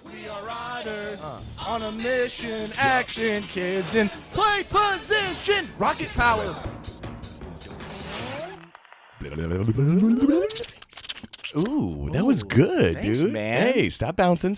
We are riders on a mission, action, kids in play position, rocket power. Ooh, that was good, thanks, dude. man. Hey, stop bouncing,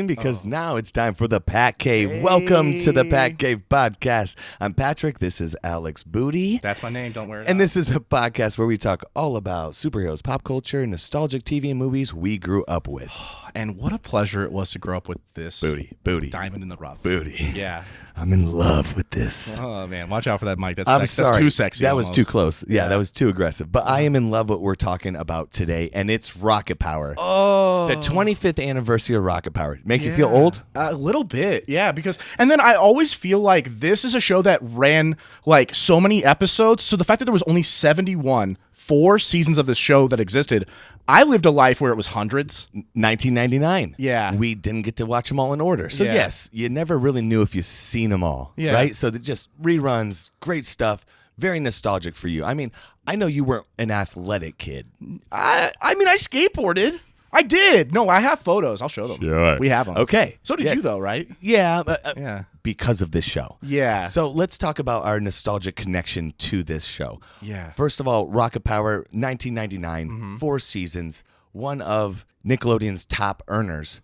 because now it's time for the PatCave. Welcome to the PatCave podcast. I'm Patrick. This is Alex Booty. That's my name. Don't worry. And this is a podcast where we talk all about superheroes, pop culture, nostalgic TV and movies we grew up with. And what a pleasure it was to grow up with this Booty. diamond in the rough. Booty. Yeah. I'm in love with this. Oh, man. Watch out for that mic. That's I'm sorry. That's too sexy. That was almost. too close. Yeah, that was too aggressive. But I am in love with what we're talking about today, and it's rocket power. Oh. The 25th anniversary of rocket power. Make you feel old? A little bit, yeah. And then I always feel like this is a show that ran like so many episodes. So the fact that there was only 4 seasons of this show that existed, I lived a life where it was hundreds. 1999. Yeah. We didn't get to watch them all in order. So, Yeah. yes, you never really knew if you seen them all. Yeah. Right? So, they're just reruns, great stuff, very nostalgic for you. I mean, I know you weren't an athletic kid. I mean, I skateboarded. I did. No, I have photos. I'll show them. Sure. We have them. Okay. So did Yes. you, though, right? Yeah. Yeah. Because of this show. Yeah. So, let's talk about our nostalgic connection to this show. Yeah. First of all, Rocket Power, 1999, 4 seasons, one of Nickelodeon's top earners.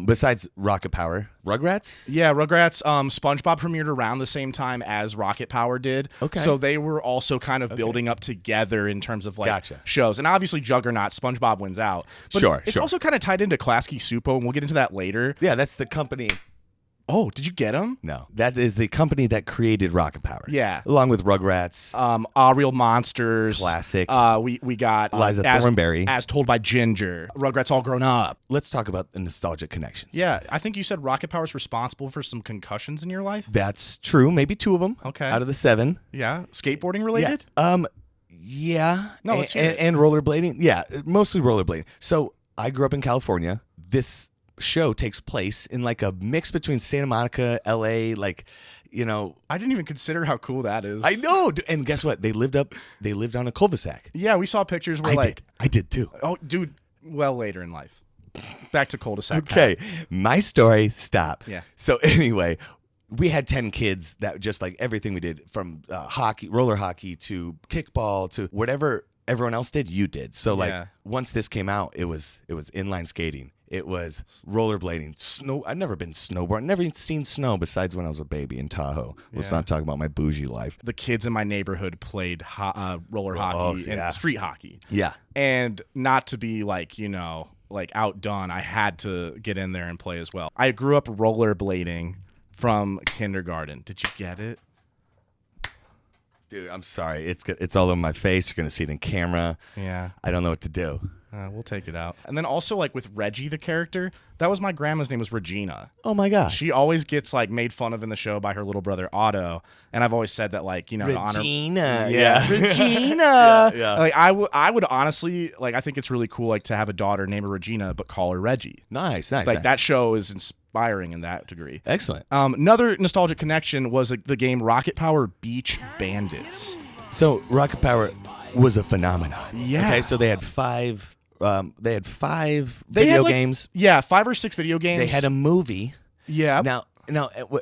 Besides Rocket Power, Rugrats? Yeah, Rugrats, SpongeBob premiered around the same time as Rocket Power did. Okay. So they were also kind of building up together in terms of like Gotcha. shows. And obviously Juggernaut, SpongeBob wins out. But Sure, it's sure. also kind of tied into Klasky Supo, and we'll get into that later. Yeah, that's the company. Oh, did you get him? No, that is the company that created Rocket Power. Yeah. Along with Rugrats, Real Monsters. Classic. We got Liza as, Thornberry. As Told by Ginger. Rugrats All Grown Up. Let's talk about the nostalgic connections. Yeah, I think you said Rocket Power is responsible for some concussions in your life. That's true. Maybe 2 of them. Okay. Out of the 7. Yeah, skateboarding related. Yeah. No, let's hear it. And rollerblading. Yeah, mostly rollerblading. So I grew up in California. This show takes place in like a mix between Santa Monica, LA, like, you know. I didn't even consider how cool that is. I know. And guess what? They lived on a cul-de-sac. Yeah, we saw pictures where I did too. Oh, dude. Well, later in life. Back to cul-de-sac. Okay, my story, stop. Yeah. So anyway, we had 10 kids that just like everything we did from hockey, roller hockey to kickball to whatever everyone else did, you did. So like once this came out, it was inline skating. It was rollerblading, snow. I've never been snowboarding. Never even seen snow besides when I was a baby in Tahoe. Let's not talk about my bougie life. The kids in my neighborhood played roller hockey and street hockey. Yeah. And not to be like, like outdone, I had to get in there and play as well. I grew up rollerblading from kindergarten. Did you get it? Dude, I'm sorry. It's all over my face. You're going to see it in camera. Yeah. I don't know what to do. We'll take it out. And then also like with Reggie, the character, that was my grandma's name was Regina. Oh my gosh. She always gets like made fun of in the show by her little brother Otto, and I've always said that like to honor Regina. Regina. Yeah. Like I would honestly like I think it's really cool like to have a daughter named her Regina but call her Reggie. Nice. Like that show is inspiring in that degree. Excellent. Another nostalgic connection was the game Rocket Power Beach Bandits. So Rocket Power was a phenomenon. Yeah. Okay, so they had 5 video games. Yeah, 5 or 6 video games. They had a movie. Yeah. Now,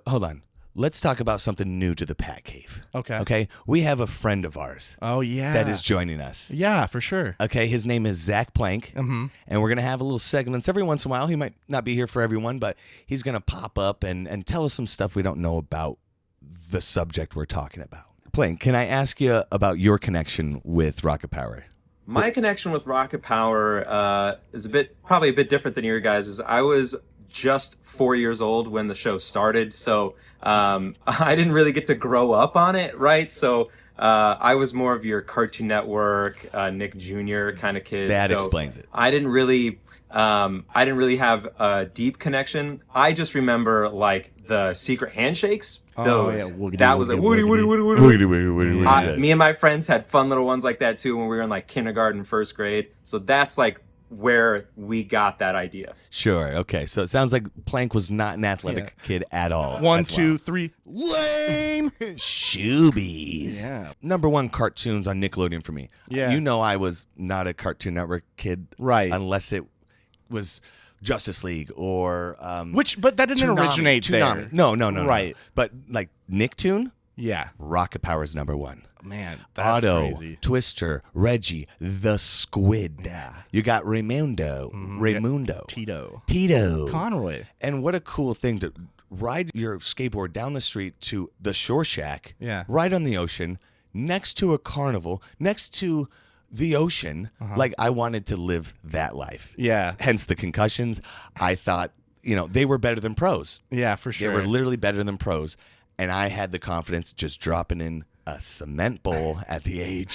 hold on. Let's talk about something new to the PatCave. Okay. Okay. We have a friend of ours. Oh yeah. That is joining us. Yeah, for sure. Okay. His name is Zach Plank, and we're gonna have a little segments every once in a while. He might not be here for everyone, but he's gonna pop up and tell us some stuff we don't know about the subject we're talking about. Plank, can I ask you about your connection with Rocket Power? My connection with Rocket Power is probably a bit different than your guys'. I was just 4 years old when the show started, so I didn't really get to grow up on it, right? So I was more of your Cartoon Network, Nick Jr. kind of kid. That so explains it. I didn't really have a deep connection. I just remember like the secret handshakes. Woogity, that was like woogity, woody. Me and my friends had fun little ones like that too when we were in like kindergarten, 1st grade. So that's like where we got that idea. Sure. Okay. So it sounds like Plank was not an athletic kid at all. 1, 2, 3. Lame. Shoobies. Yeah. Number 1 cartoons on Nickelodeon for me. Yeah. You know I was not a Cartoon Network kid. Right. Unless it was Justice League or but that didn't originate there. Toonami. No. Right. But like Nicktoon, Yeah. Rocket Power's #1. Man, that's Otto, crazy. Twister, Reggie, the Squid. Yeah. You got Raymundo, Tito. Conroy. And what a cool thing to ride your skateboard down the street to the Shore Shack, Yeah. right on the ocean, next to a carnival, next to the ocean. Like, I wanted to live that life. Yeah. Hence the concussions. I thought, they were better than pros. Yeah, for sure. They were literally better than pros. And I had the confidence just dropping in a cement bowl at the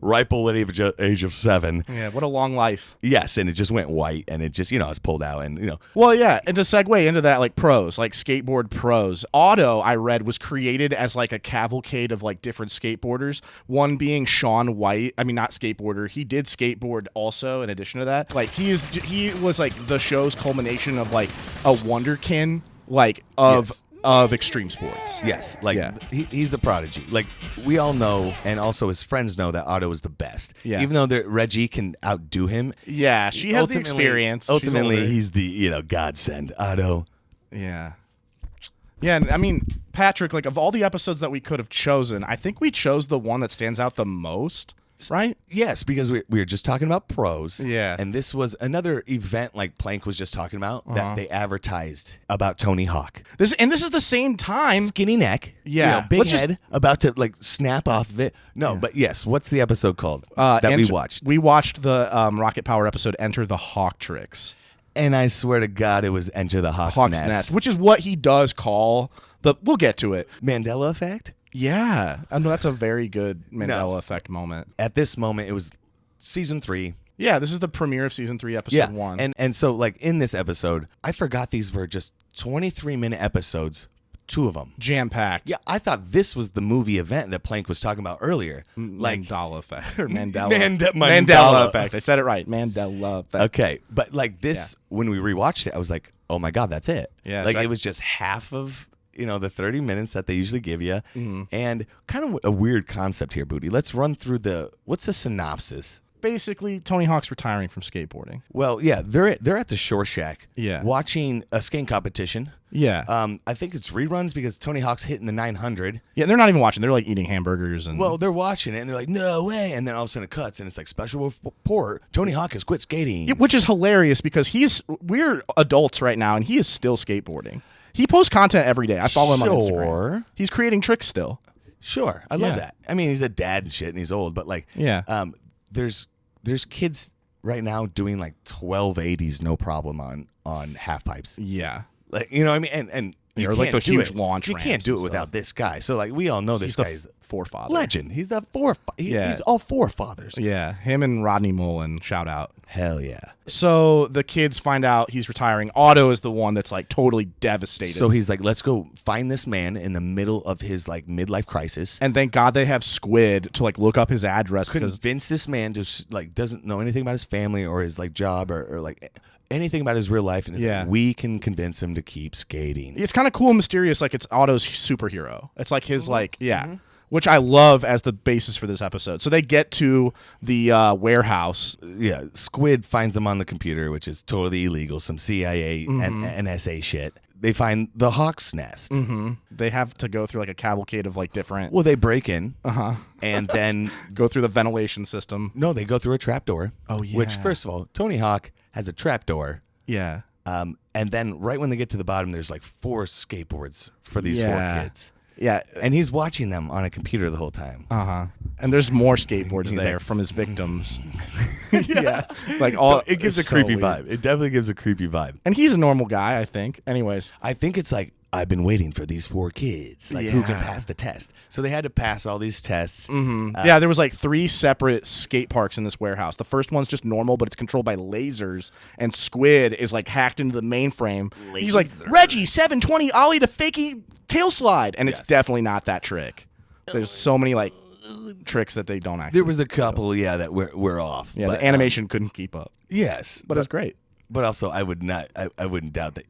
ripe old age of 7. Yeah, what a long life. Yes, and it just went white, and it just, I was pulled out, and, Well, yeah, and to segue into that, like pros, like skateboard pros, Otto, I read, was created as like a cavalcade of like different skateboarders, one being Shaun White. I mean, not skateboarder. He did skateboard also in addition to that. Like, he was like the show's culmination of like a wonderkin, like, Yes. of extreme sports. Yes, like Yeah. he's the prodigy. Like, we all know, and also his friends know, that Otto is the best. Yeah. Even though Reggie can outdo him. Yeah, she has the ultimately- experience. She's Ultimately, older. he's the godsend. Otto. Yeah. Yeah, and I mean, Patrick, like, of all the episodes that we could have chosen, I think we chose the one that stands out the most, right? Yes, because we were just talking about pros. Yeah. And this was another event, like Plank was just talking about, that they advertised about Tony Hawk. This is the same time. Skinny neck. Yeah. Big Let's head, about to like snap off of it. No, but yes, what's the episode called that we watched? We watched the Rocket Power episode, Enter the Hawk Tricks. And I swear to God, it was Enter the Hawk's Nest. Which is what he does call we'll get to it. Mandela effect? Yeah. I know that's a very good Mandela effect moment. At this moment, it was season 3. Yeah, this is the premiere of season 3, episode 1. And so, like, in this episode, I forgot these were just 23-minute episodes, 2 of them. Jam-packed. Yeah, I thought this was the movie event that Plank was talking about earlier. Like Mandela effect. Or Mandela. Mandela effect. I said it right. Mandela effect. Okay, but like this, when we rewatched it, I was like, oh my God, that's it. Yeah, like, it was just half of, the 30 minutes that they usually give you. And kind of a weird concept here, Booty. Let's run through what's the synopsis? Basically, Tony Hawk's retiring from skateboarding. Well, yeah, they're at the Shore Shack, Yeah. watching a skating competition. Yeah. I think it's reruns because Tony Hawk's hitting the 900. Yeah, they're not even watching. They're like eating hamburgers and. Well, they're watching it and they're like, no way. And then all of a sudden it cuts and it's like, special report, Tony Hawk has quit skating. Yeah, which is hilarious because we're adults right now and he is still skateboarding. He posts content every day. I follow him on Instagram. He's creating tricks still. Sure, I love Yeah. that. I mean, he's a dad and shit, and he's old, but like, Yeah. There's kids right now doing like 1280s, no problem on half pipes. Yeah. Like, you know what I mean? And you Or like can't the do huge it. launch You ramps can't do it and without stuff. this guy. So like, we all know this He's guy is the forefather. legend. He's the Yeah. He's all forefathers. Yeah. Him and Rodney Mullen, shout out. Hell yeah. So the kids find out he's retiring. Otto is the one that's like totally devastated. So he's like, let's go find this man in the middle of his like midlife crisis. and thank God they have Squid to like look up his address because Convince this man to like doesn't know anything about his family or his like job or like anything about his real life, and it's Yeah. like, we can convince him to keep skating. it's kind of cool and mysterious. Like it's Otto's superhero. It's like his which I love as the basis for this episode. So they get to the warehouse. Yeah, Squid finds them on the computer, which is totally illegal. Some CIA and NSA shit. They find the Hawk's Nest. They have to go through like a cavalcade of like different. Well, they break in, and then Go through the ventilation system. no, they go through a trapdoor. Oh, yeah. Which, first of all, Tony Hawk has a trapdoor. Yeah. And then right when they get to the bottom, there's like 4 skateboards for these 4 kids. Yeah. And he's watching them on a computer the whole time. And there's more skateboards there like- from his victims. Yeah. Like all So it gives a it's so creepy weird. vibe. It definitely gives a creepy vibe. And he's a normal guy, I think. Anyways. I think it's like, I've been waiting for these 4 kids. Like, who can Yeah. pass the test? So they had to pass all these tests. Yeah, there was like 3 separate skate parks in this warehouse. The first one's just normal, but it's controlled by lasers. And Squid is like hacked into the mainframe. He's like, Reggie, 720 ollie to fakey tail slide. And it's definitely not that trick. There's so many like tricks that they don't actually. There was a couple, that were off. Yeah, but, the animation couldn't keep up. yes. But it was great. But also, I wouldn't doubt that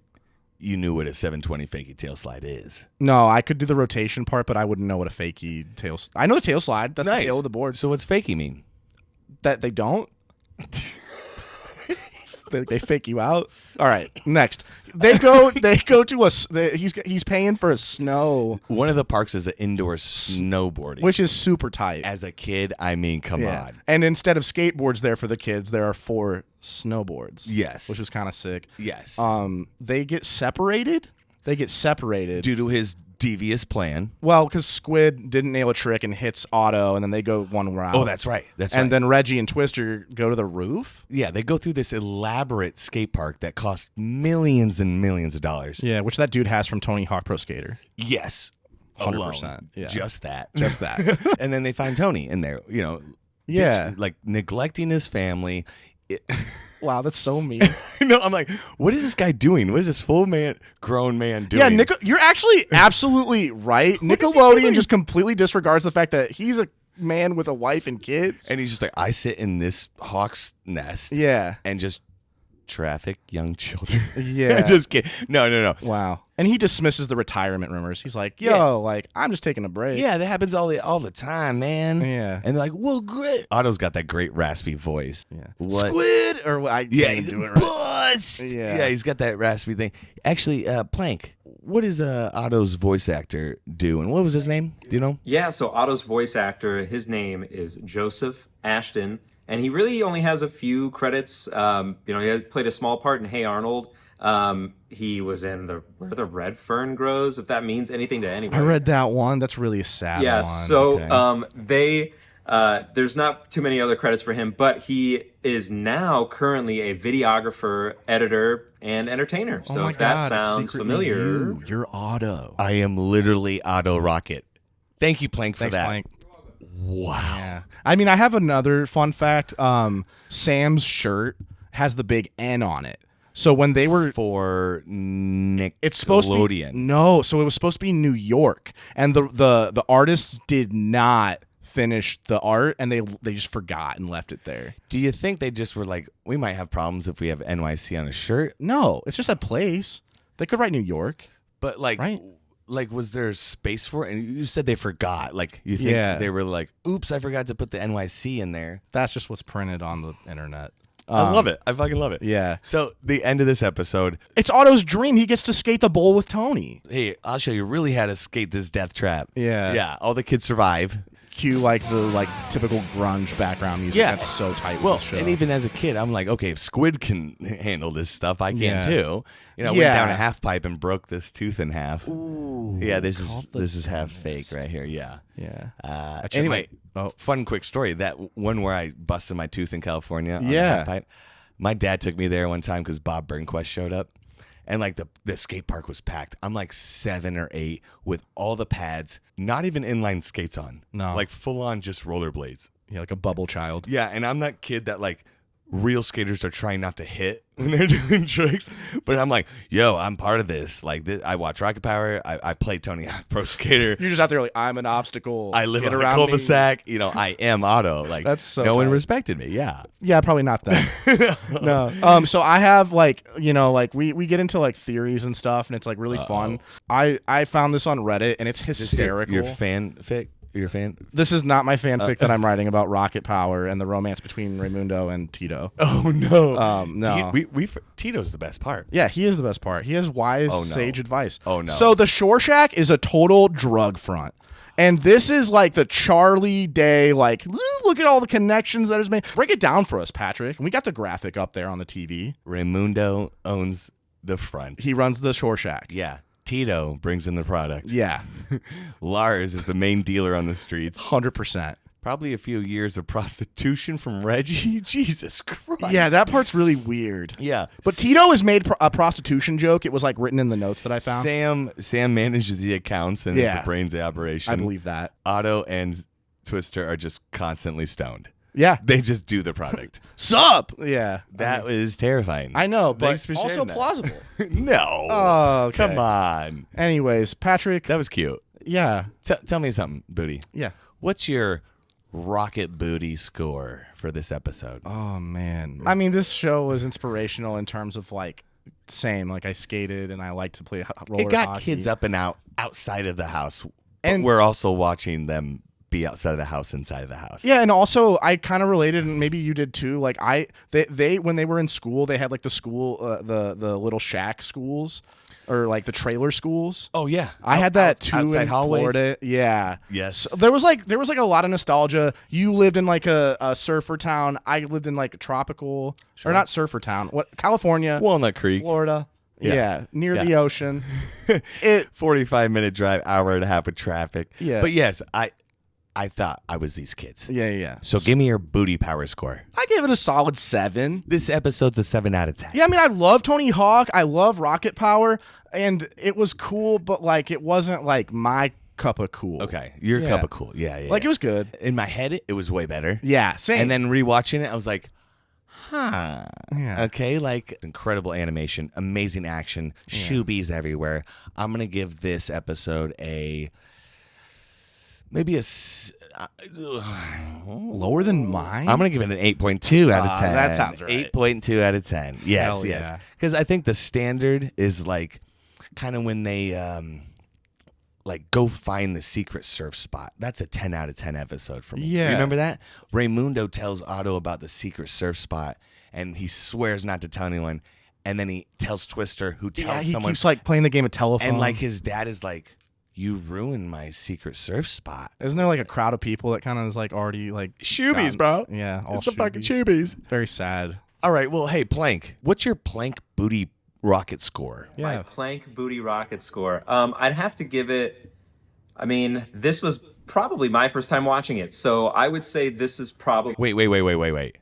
you knew what a 720 fakey tail slide is. No, I could do the rotation part, but I wouldn't know what a fakey tail. I know the tail slide. That's the tail of the board. So what's fakey mean? That they don't. They fake you out. All right, next they go to he's paying for a snow. One of the parks is an indoor snowboarding, which is super tight. As a kid, I mean, come on. And instead of skateboards there for the kids, there are 4 snowboards. Yes, which is kind of sick. Yes. They get separated. Due to his devious plan. Well, because Squid didn't nail a trick and hits Otto, and then they go one route. Oh, that's right. And then Reggie and Twister go to the roof. Yeah, they go through this elaborate skate park that costs millions and millions of dollars. Yeah, which that dude has from Tony Hawk Pro Skater. Yes. 100%. Yeah. Just that. And then they find Tony in there, Yeah. like neglecting his family. Wow, that's so mean. No, I'm like, what is this guy doing? What is this grown man doing? Yeah, you're actually absolutely right. Nickelodeon just completely disregards the fact that he's a man with a wife and kids. And he's just like, I sit in this hawk's nest. Yeah. And just traffic young children. Yeah. Just kidding. No. Wow. And he dismisses the retirement rumors. He's like, yo, I'm just taking a break. Yeah, that happens all the time, man. Yeah. And they're like, well, great. Otto's got that great raspy voice. Yeah. What? Squid? Or I can't do it right. Bust! Yeah, he's got that raspy thing. Actually, Plank, what is Otto's voice actor do? And what was his name? Do you know? Yeah, so Otto's voice actor, his name is Joseph Ashton. And he really only has a few credits. He had played a small part in Hey Arnold. He was in Where the Red Fern Grows, if that means anything to anyone. I read that one. That's really a sad one. Yeah, so there's not too many other credits for him, but he is now currently a videographer, editor, and entertainer. So if that sounds familiar. You're Otto. I am literally Otto Rocket. Thank you, Plank, for that. Plank. Wow. Yeah. I mean, I have another fun fact. Sam's shirt has the big N on it. So when they were for Nickelodeon, it's supposed to be, no. So it was supposed to be New York, and the artists did not finish the art, and they just forgot and left it there. Do you think they just were like, we might have problems if we have NYC on a shirt? No, it's just a place. They could write New York, but right? Like, was there space for it? And you said they forgot. Like, you think they were like, oops, I forgot to put the NYC in there. That's just what's printed on the internet. I love it. I fucking love it. Yeah. So the end of this episode, it's Otto's dream. He gets to skate the bowl with Tony. Hey, I'll show you really how to skate this death trap. Yeah. Yeah. All the kids survive. Cue the typical grunge background music. Yeah. That's so tight. With the show. And even as a kid, I'm like, okay, if Squid can handle this stuff, I can too. I went down a half pipe and broke this tooth in half. Ooh, yeah, this is half fake right here. Yeah. Yeah. Anyway, fun quick story. That one where I busted my tooth in California. On yeah. The half pipe. My dad took me there one time because Bob Burnquist showed up. And like the skate park was packed. I'm like 7 or 8 with all the pads, not even inline skates on. No. Like full on just rollerblades. Yeah, like a bubble child. Yeah, and I'm that kid that like real skaters are trying not to hit when they're doing tricks. But I'm like, yo, I'm part of this. Like, I watch Rocket Power. I play Tony Hawk Pro Skater. You're just out there like, I'm an obstacle. I live in a cul-de-sac. I am Otto. Like, that's so no one respected me. Yeah. Yeah, probably not that. No. So I have we get into like theories and stuff, and it's like really fun. I found this on Reddit, and it's hysterical. Your fanfic? You're a fan? This is not my fanfic that I'm writing about Rocket Power and the romance between Raimundo and Tito. Oh no, no. Tito's the best part. Yeah, he is the best part. He has wise, sage advice. Oh no. So the Shore Shack is a total drug front. And this is like the Charlie Day, like, look at all the connections that is made. Break it down for us, Patrick. And we got the graphic up there on the TV. Raimundo owns the front. He runs the Shore Shack. Yeah. Tito brings in the product. Yeah. Lars is the main dealer on the streets. 100%. Probably a few years of prostitution from Reggie. Jesus Christ. Yeah, that part's really weird. Yeah. But Tito has made a prostitution joke. It was like written in the notes that I found. Sam manages the accounts and is the brains of the operation. I believe that. Otto and Twister are just constantly stoned. Yeah. They just do the product. Sup? Yeah. That was terrifying. I know, but Thanks for also that. plausible. No. Oh, okay. Come on. Anyways, Patrick. That was cute. Yeah. Tell me something, Booty. Yeah. What's your Rocket Booty score for this episode? Oh, man. I mean, this show was inspirational in terms of like, like I skated and I like to play roller hockey. It got kids up and outside of the house. And we're also watching them be outside of the house, inside of the house. Yeah, and also I kind of related, and maybe you did too. Like they when they were in school, they had like the school, the little shack schools, or like the trailer schools. Oh yeah, I had that too outside in hallways. Florida. Yeah. Yes. So there was like a lot of nostalgia. You lived in like a surfer town. I lived in like a tropical, or not surfer town. What, California? Walnut Creek, Florida. Yeah, near the ocean. 45-minute drive, hour and a half of traffic. Yeah. But yes, I thought I was these kids. Yeah. So give me your booty power score. I gave it a solid 7. This episode's a 7 out of 10. Yeah, I mean, I love Tony Hawk. I love rocket power, and it was cool, but like it wasn't like my cup of cool. Okay, your cup of cool. Yeah. Like it was good. In my head, it was way better. Yeah, same. And then rewatching it, I was like, huh. Yeah. Okay, like incredible animation, amazing action, shoobies everywhere. I'm going to give this episode maybe a lower than mine. I'm going to give it an 8.2 out of 10. That sounds right. 8.2 out of 10. Yes, Hell yes. yeah. Because I think the standard is like kind of when they like go find the secret surf spot. That's a 10 out of 10 episode for me. Yeah. You remember that? Raymundo tells Otto about the secret surf spot, and he swears not to tell anyone. And then he tells Twister, who tells he someone. keeps like playing the game of telephone. And like his dad is like, you ruined my secret surf spot. Isn't there like a crowd of people that kind of is like already like Shoobies, bro. Yeah, all It's the fucking shoobies. shoobies. It's very sad. All right, well, hey, Plank, what's your Plank booty rocket score? My Yeah. plank booty rocket score. I'd have to give it. I mean, this was probably my first time watching it, so I would say this is probably Wait.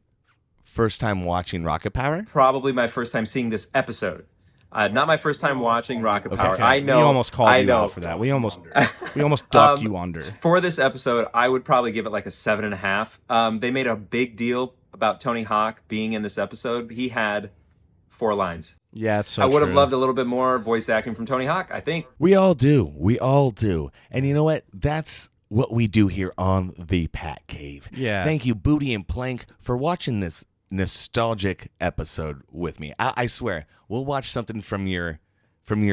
First time watching Rocket Power? probably my first time seeing this episode. Not my first time watching Rocket Power. Okay. I know. We almost called I you know. out for that. We almost ducked you under. For this episode, I would probably give it like a 7.5. They made a big deal about Tony Hawk being in this episode. He had 4 lines. Yeah, it's so I would have true. loved a little bit more voice acting from Tony Hawk, I think. We all do. And you know what? That's what we do here on the PatCave. Yeah. Thank you, Booty and Plank, for watching this nostalgic episode with me. I swear, we'll watch something from your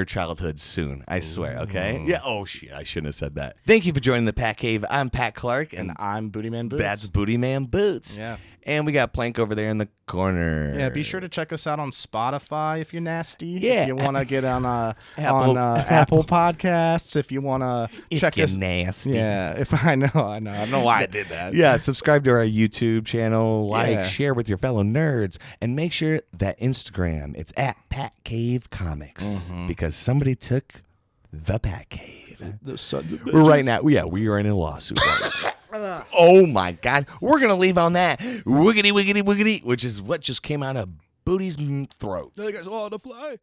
childhood soon. I swear, okay? Yeah, oh shit, I shouldn't have said that. Thank you for joining the Patcave. I'm Pat Clark, And I'm Booty Man Boots. that's Booty Man Boots. Yeah. And we got Plank over there in the corner. Yeah, be sure to check us out on Spotify if you're nasty. Yeah. If you want to get on Apple Podcasts, if you want to check you're us. nasty. Yeah, if I don't know why I did that. Yeah, subscribe to our YouTube channel, like, Yeah. share with your fellow nerds, and make sure that Instagram, it's at PatCave Comics, because somebody took the PatCave. The sons of We're right now, we are in a lawsuit right now. Oh my God, we're gonna leave on that woogity, which is what just came out of Booty's throat. You guys want to fly?